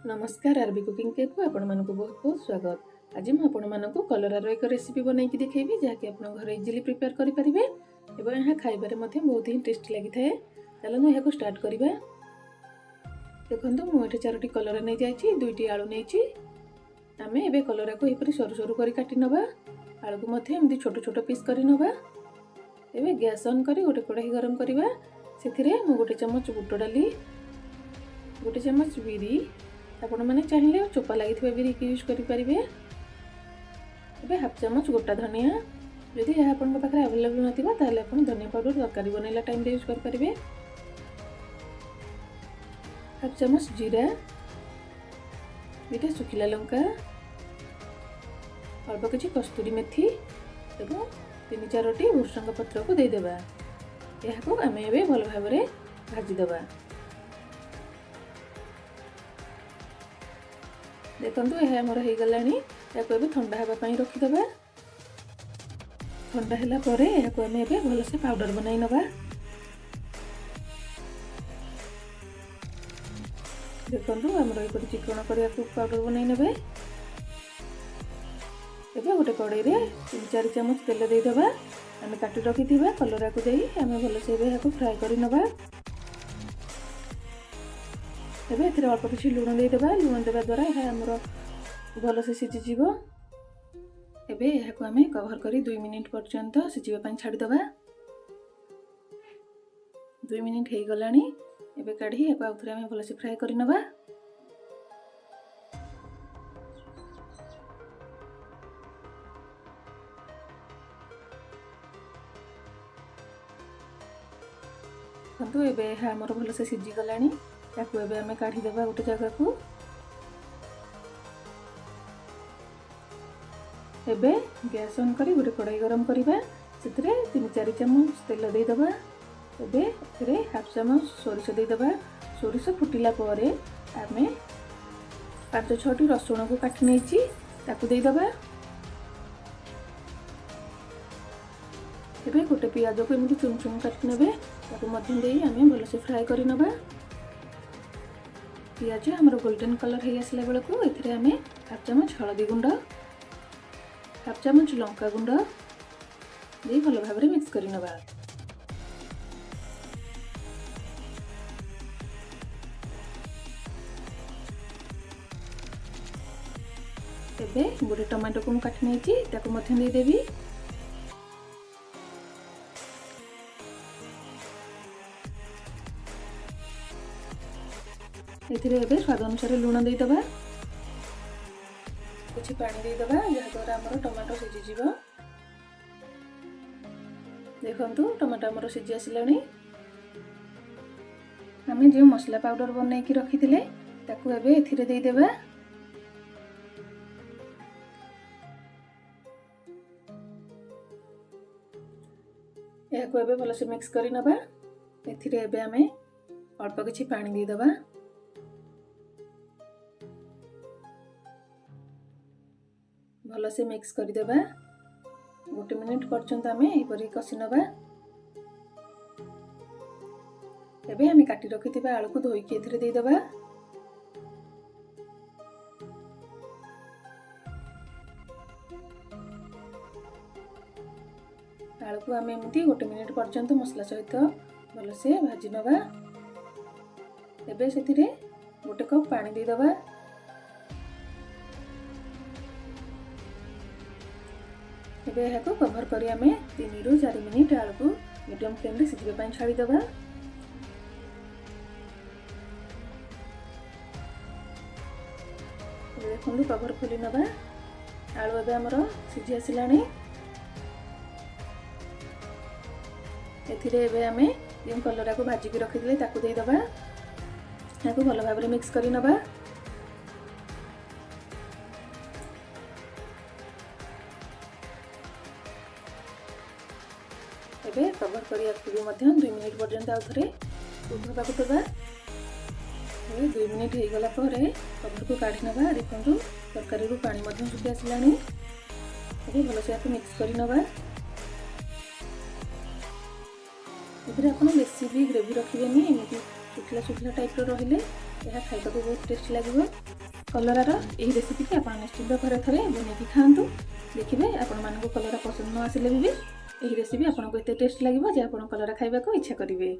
नमस्कार RB cooking cake को आपण मानक बहुत बहुत स्वागत। आज मैं आपण मानक कलरार एक रेसिपी बनई देखी जहाँकि आप घर इजिली प्रिपेयर करेंगे और यहाँ खाइबार बहुत ही टेस्टी लगी थाए। चलो यहाँ स्टार्ट करवा। देखो मुझे 4टी कलरा नहीं जाइए, 2टी आलू नहीं आम ए कलरा को यहपर सरू सरू कर काटी नवा। आलू को एमती छोट छोट पीस कर नवा। एबे गैस ऑन कर गोटे कढ़ाई गरम करवा। से गोटे चमच बुट डाली, गोटे चमच बिरी, आपण मैंने चाहिए चोपा लगी बिरी की यूज करेंगे। हाफ चमच गोटा धनिया, जदि यह आप अवेलेबल ना ताले आप धनिया पाउडर तरकारी बनैला टाइम यूज करेंगे। हाफ चमच जीरा, 2टा सुखिला लंका, अल्प किसी कस्तूरी मेथी और 3-4टी भृषंग पत्र को देदेबा। यह आम ए भल भाव में भाजीदेवा। देखो यह आमर हो गला। या ठंडा हाँपाई रखीदे। ठंडा है यहाँ आम ए भल से पाउडर बनाई नवा। देखो आमर ये चिकन करने पाउडर बनई ने। गोटे कड़ाई में 3-4 चमच तेल देदेबा। आम काटी रखी कलरा को दे आम भल से फ्राए कर नवा। एबे अल्प किसी लुण देदेबा। लुण देवा द्वारा यह आमर भल से सिझीज। एबे यह आम कवर कर 2 मिनिट पर्यंत सिझापी छाड़ीदे। 2 मिनिट हो गला। एबे काढ़ी या आउ थे आम भल से फ्राए कर नवा। देखो एबे यह आमर भल से सिझी गला। आम काढ़ीदेवा गोटे जगह को। एबे गैस ऑन कर गोटे कड़ाई गरम करवा। से 3-4 चमच तेल देदेबा। एबे हाफ चमच सोरिष देदेबा। सोरिष फुटिला पर आम 5-6टी रसुण को काटी नहीं देदेबा। एबे गोटे पियाज को एमती चुन चुन काटी नेबे। आम भल से फ्राए कर नवा। पियाज आमर गोल्डन कलर हो आसला बेलू ये आम हाफ चमच हलदी गुंड, हाफ चमच लंका गुंड दे भल भाव में मिक्स कर नवा। एबे गोटे टमाटो को काटी नहीं देदेवी। एबे स्वाद अनुसार लुण देदेबा। कुछ पानी देदेबा जहाद्वारा आमर टमाटो सिझीज। देखु टमाटो आमर सिझी आसला। आम जो मसला पाउडर बनई रखी थे एबे देदेबा। यह एबे भल से मिक्स कर नवा। एबे आम अल्प किछि पानी देदेबा। भल से मिक्स करदेबा। 1 मिनिट पर्यंत आम यहपर कषि नवा। एबे आम काटी रखि आलू को धोईकी एथिरे देदेबा। आलू को आम एमती 1 मिनिट पर्यंत मसला सहित भल से भाजी नवा। एबे सेथिरे 1 कप पानी देदेबा। एबे यह कवर कर 3-4 मिनिट आलू को मीडियम फ्लेम रे सिझापी छाड़ीदे। देखो कवर खोली नवा। आलू एबे आमर सिझी आसला। एबे आम जो कलरा को भाजिकी रखी देदेबा। यहाँ भल भाव में मिक्स कर नवा। एबे कवर कर 2 मिनिट पर्यंत आउ थे उभरवाक देवा। 2 मिनिट हो गला कवर को काढ़ी नवा। देखो तरकारी पानी सुखी आसला। एबे भल से मिक्स कर नवा। आप बेसी भी ग्रेवी रखिए एमती शुखला शुखला टाइप रही ଏହା ଖାଇବାକୁ ବହୁତ ଟେଷ୍ଟ ଲାଗିବ। କଲରାର ଏହି ରେସିପିଟି ଆପଣ ନିଶ୍ଚିନ୍ତ ଘରେ ଥରେ ବନେଇକି ଖାଆନ୍ତୁ। ଦେଖିବେ ଆପଣମାନଙ୍କୁ କଲରା ପସନ୍ଦ ନ ଆସିଲେ ବି ଏହି ରେସିପି ଆପଣଙ୍କୁ ଏତେ ଟେଷ୍ଟ ଲାଗିବ ଯେ ଆପଣ କଲରା ଖାଇବାକୁ ଇଚ୍ଛା କରିବେ।